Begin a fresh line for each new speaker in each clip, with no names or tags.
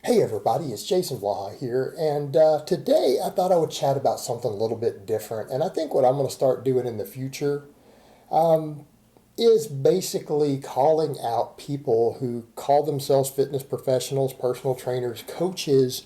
Hey everybody, it's Jason Blaha here, and today I thought I would chat about something a little bit different. And I think what I'm going to start doing in the future is basically calling out people who call themselves fitness professionals, personal trainers, coaches,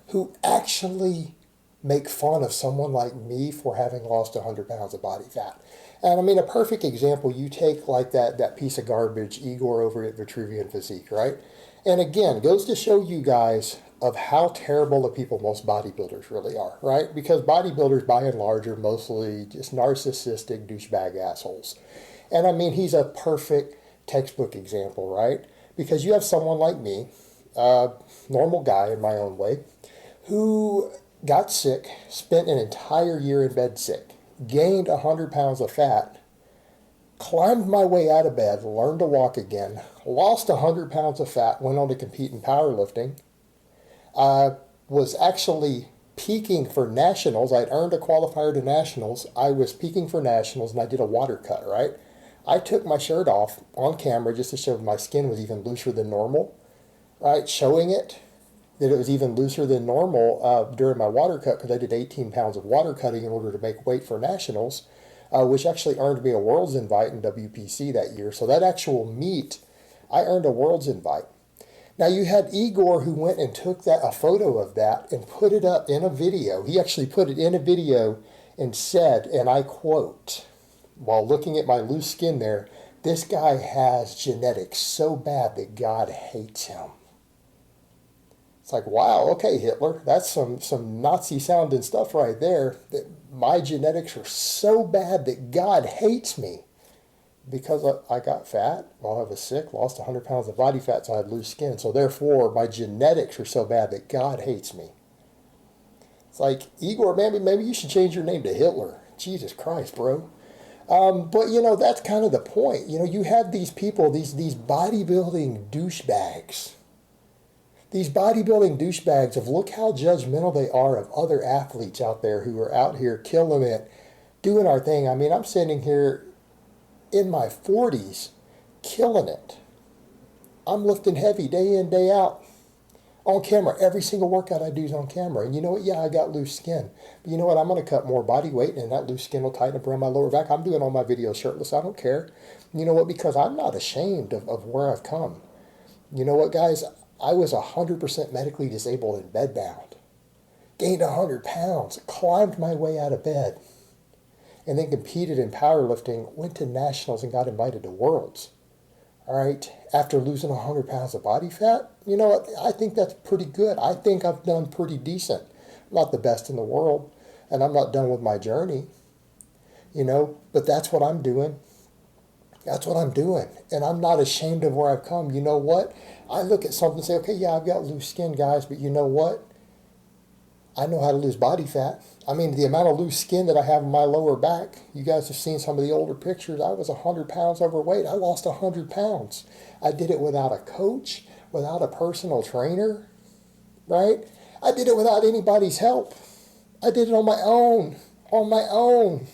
who actually make fun of someone like me for having lost 100 pounds of body fat. And I mean, a perfect example, you take like that piece of garbage, Igor over at Vitruvianphysique, right? And again, goes to show you guys of how terrible the people most bodybuilders really are, right? Because bodybuilders, by and large, are mostly just narcissistic douchebag assholes. And I mean, he's a perfect textbook example, right? Because you have someone like me, a normal guy in my own way, who got sick, spent an entire year in bed sick, gained 100 pounds of fat, climbed my way out of bed, learned to walk again, lost 100 pounds of fat, went on to compete in powerlifting, was actually peaking for nationals. I'd earned a qualifier to nationals. I was peaking for nationals, and I did a water cut, right? I took my shirt off on camera just to show my skin was even looser than normal, right? Showing it that it was even looser than normal during my water cut, because I did 18 pounds of water cutting in order to make weight for nationals, which actually earned me a world's invite in WPC that year. So that actual meet, I earned a world's invite. Now you had Igor who went and took a photo of that and put it up in a video. He actually put it in a video and said, and I quote, while looking at my loose skin there, "This guy has genetics so bad that God hates him." It's like, wow, okay, Hitler, that's some Nazi sounding stuff right there. That my genetics are so bad that God hates me because I got fat while I was sick, lost 100 pounds of body fat, so I had loose skin. So therefore, my genetics are so bad that God hates me. It's like, Igor, maybe you should change your name to Hitler. Jesus Christ, bro. But, that's kind of the point. You have these people, these bodybuilding douchebags. These bodybuilding douchebags of look how judgmental they are of other athletes out there who are out here killing it, doing our thing. I mean, I'm sitting here in my 40s killing it. I'm lifting heavy day in, day out on camera. Every single workout I do is on camera. And you know what? Yeah, I got loose skin. But you know what? I'm going to cut more body weight and that loose skin will tighten up around my lower back. I'm doing all my videos shirtless. I don't care. You know what? Because I'm not ashamed of where I've come. You know what, guys? I was 100% medically disabled and bedbound. Gained 100 pounds, climbed my way out of bed, and then competed in powerlifting, went to nationals and got invited to worlds. All right, after losing 100 pounds of body fat, you know what? I think that's pretty good. I think I've done pretty decent. I'm not the best in the world, and I'm not done with my journey, but that's what I'm doing. That's what I'm doing. And I'm not ashamed of where I've come. You know what? I look at something and say, okay, yeah, I've got loose skin, guys, but you know what? I know how to lose body fat. I mean, the amount of loose skin that I have in my lower back, you guys have seen some of the older pictures. I was 100 pounds overweight. I lost 100 pounds. I did it without a coach, without a personal trainer, right? I did it without anybody's help. I did it on my own.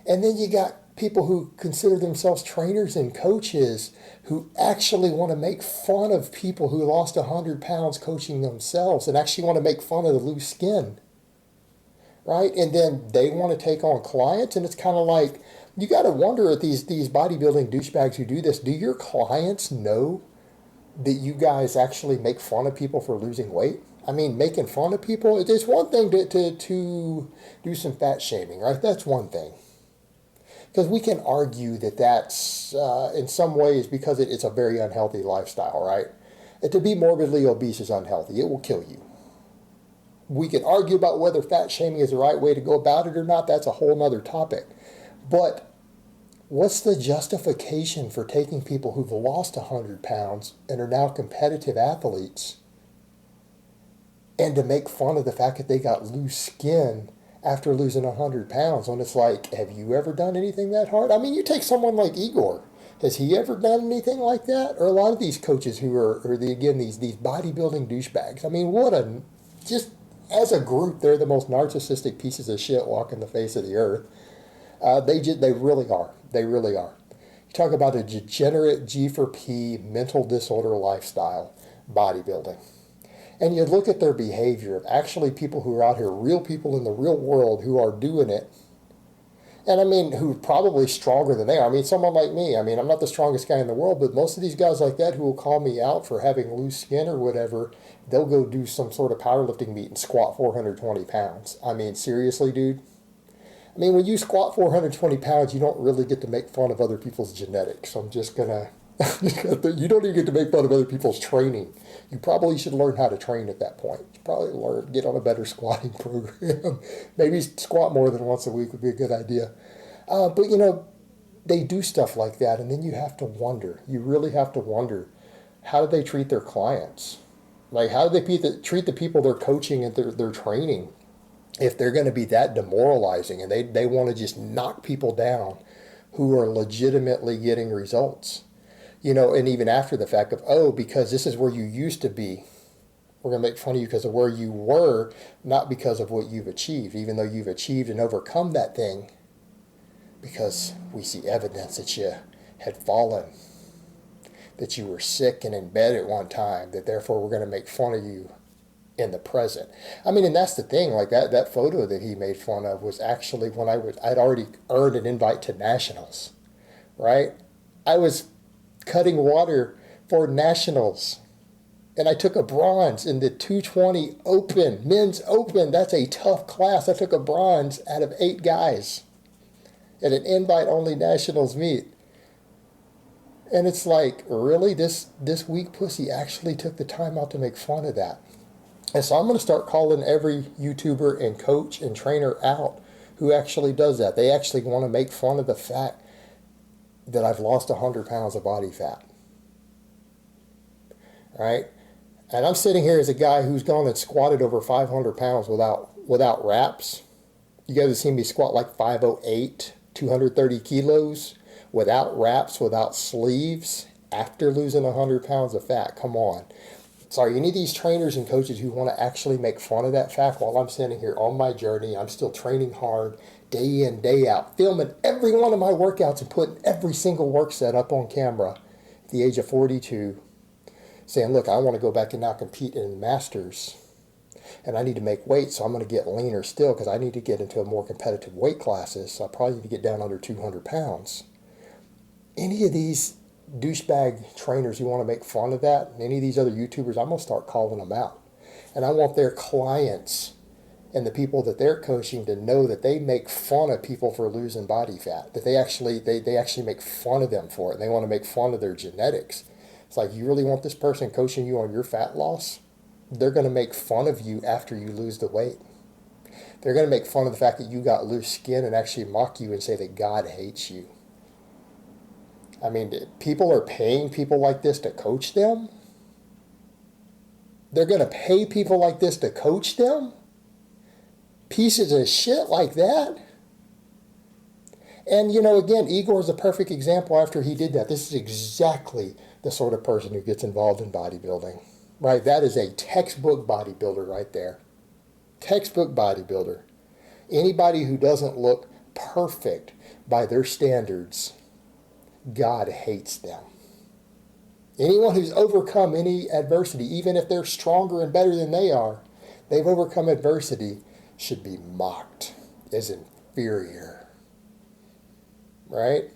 And then you got people who consider themselves trainers and coaches who actually want to make fun of people who lost 100 pounds coaching themselves and actually want to make fun of the loose skin, right? And then they want to take on clients, and it's kind of like, you got to wonder at these bodybuilding douchebags who do this, do your clients know that you guys actually make fun of people for losing weight? I mean, making fun of people, it's one thing to do some fat shaming, right? That's one thing. Because we can argue that that's, in some ways, because it's a very unhealthy lifestyle, right? And to be morbidly obese is unhealthy. It will kill you. We can argue about whether fat shaming is the right way to go about it or not. That's a whole other topic. But what's the justification for taking people who've lost 100 pounds and are now competitive athletes and to make fun of the fact that they got loose skin after losing 100 pounds, when it's like, have you ever done anything that hard? I mean, you take someone like Igor. Has he ever done anything like that? Or a lot of these coaches who are these bodybuilding douchebags. I mean, just as a group, they're the most narcissistic pieces of shit walking the face of the earth. They really are. They really are. You talk about a degenerate G for P mental disorder lifestyle, bodybuilding. And you look at their behavior of actually people who are out here, real people in the real world who are doing it. And I mean, who are probably stronger than they are. I mean, someone like me, I mean, I'm not the strongest guy in the world, but most of these guys like that who will call me out for having loose skin or whatever, they'll go do some sort of powerlifting meet and squat 420 pounds. I mean, seriously, dude? I mean, when you squat 420 pounds, you don't really get to make fun of other people's genetics. So I'm just going to, you don't even get to make fun of other people's training. You probably should learn how to train at that point. You probably get on a better squatting program. Maybe squat more than once a week would be a good idea. But, you know, they do stuff like that, and then you have to wonder. You really have to wonder, how do they treat their clients? Like, how do they treat the people they're coaching and they're training? If they're going to be that demoralizing and they want to just knock people down who are legitimately getting results. You know, and even after the fact of, oh, because this is where you used to be, we're going to make fun of you because of where you were, not because of what you've achieved, even though you've achieved and overcome that thing, because we see evidence that you had fallen, that you were sick and in bed at one time, that therefore we're going to make fun of you in the present. I mean, and that's the thing, like that photo that he made fun of was actually when I'd already earned an invite to nationals, right? I was cutting water for nationals, and I took a bronze in the 220 open, men's open. That's a tough class. I took a bronze out of 8 guys at an invite-only nationals meet. And it's like, really? This weak pussy actually took the time out to make fun of that. And so I'm going to start calling every YouTuber and coach and trainer out who actually does that. They actually want to make fun of the fact that I've lost 100 pounds of body fat. Right? And I'm sitting here as a guy who's gone and squatted over 500 pounds without wraps. You guys have seen me squat like 508, 230 kilos, without wraps, without sleeves, after losing 100 pounds of fat. Come on. Sorry, you need these trainers and coaches who want to actually make fun of that fact while I'm sitting here on my journey. I'm still training hard, day in, day out, filming every one of my workouts and putting every single work set up on camera at the age of 42, saying, look, I want to go back and now compete in Masters, and I need to make weight, so I'm going to get leaner still because I need to get into a more competitive weight classes, so I probably need to get down under 200 pounds. Any of these douchebag trainers who want to make fun of that, and any of these other YouTubers, I'm going to start calling them out. And I want their clients and the people that they're coaching to know that they make fun of people for losing body fat, that they actually make fun of them for it, and they want to make fun of their genetics. It's like, you really want this person coaching you on your fat loss? They're going to make fun of you after you lose the weight. They're going to make fun of the fact that you got loose skin and actually mock you and say that God hates you. I mean, people are paying people like this to coach them? They're going to pay people like this to coach them? Pieces of shit like that? And, you know, again, Igor is a perfect example after he did that. This is exactly the sort of person who gets involved in bodybuilding, right? That is a textbook bodybuilder right there. Textbook bodybuilder. Anybody who doesn't look perfect by their standards, God hates them. Anyone who's overcome any adversity, even if they're stronger and better than they are, they've overcome adversity, should be mocked as inferior. Right?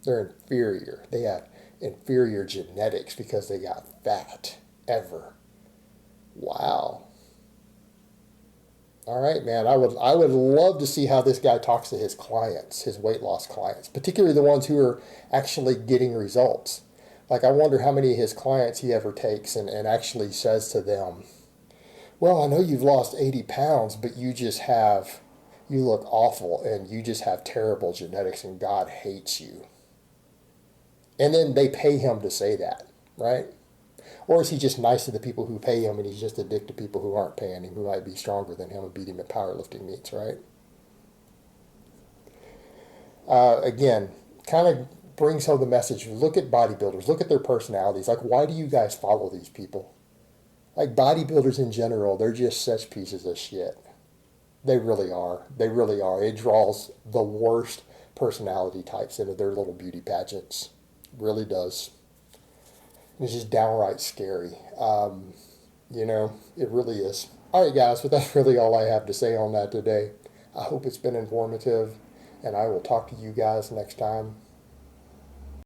They're inferior. They have inferior genetics because they got fat ever. Wow. All right, man. I would love to see how this guy talks to his clients, his weight loss clients, particularly the ones who are actually getting results. Like, I wonder how many of his clients he ever takes and actually says to them, well, I know you've lost 80 pounds, but you look awful and you just have terrible genetics and God hates you. And then they pay him to say that, right? Or is he just nice to the people who pay him and he's just a dick to people who aren't paying him, who might be stronger than him and beat him at powerlifting meets, right? Again, kind of brings home the message. Look at bodybuilders. Look at their personalities. Like, why do you guys follow these people? Like, bodybuilders in general, they're just such pieces of shit. They really are. They really are. It draws the worst personality types into their little beauty pageants. It really does. It's just downright scary. You know, it really is. All right, guys, but that's really all I have to say on that today. I hope it's been informative, and I will talk to you guys next time.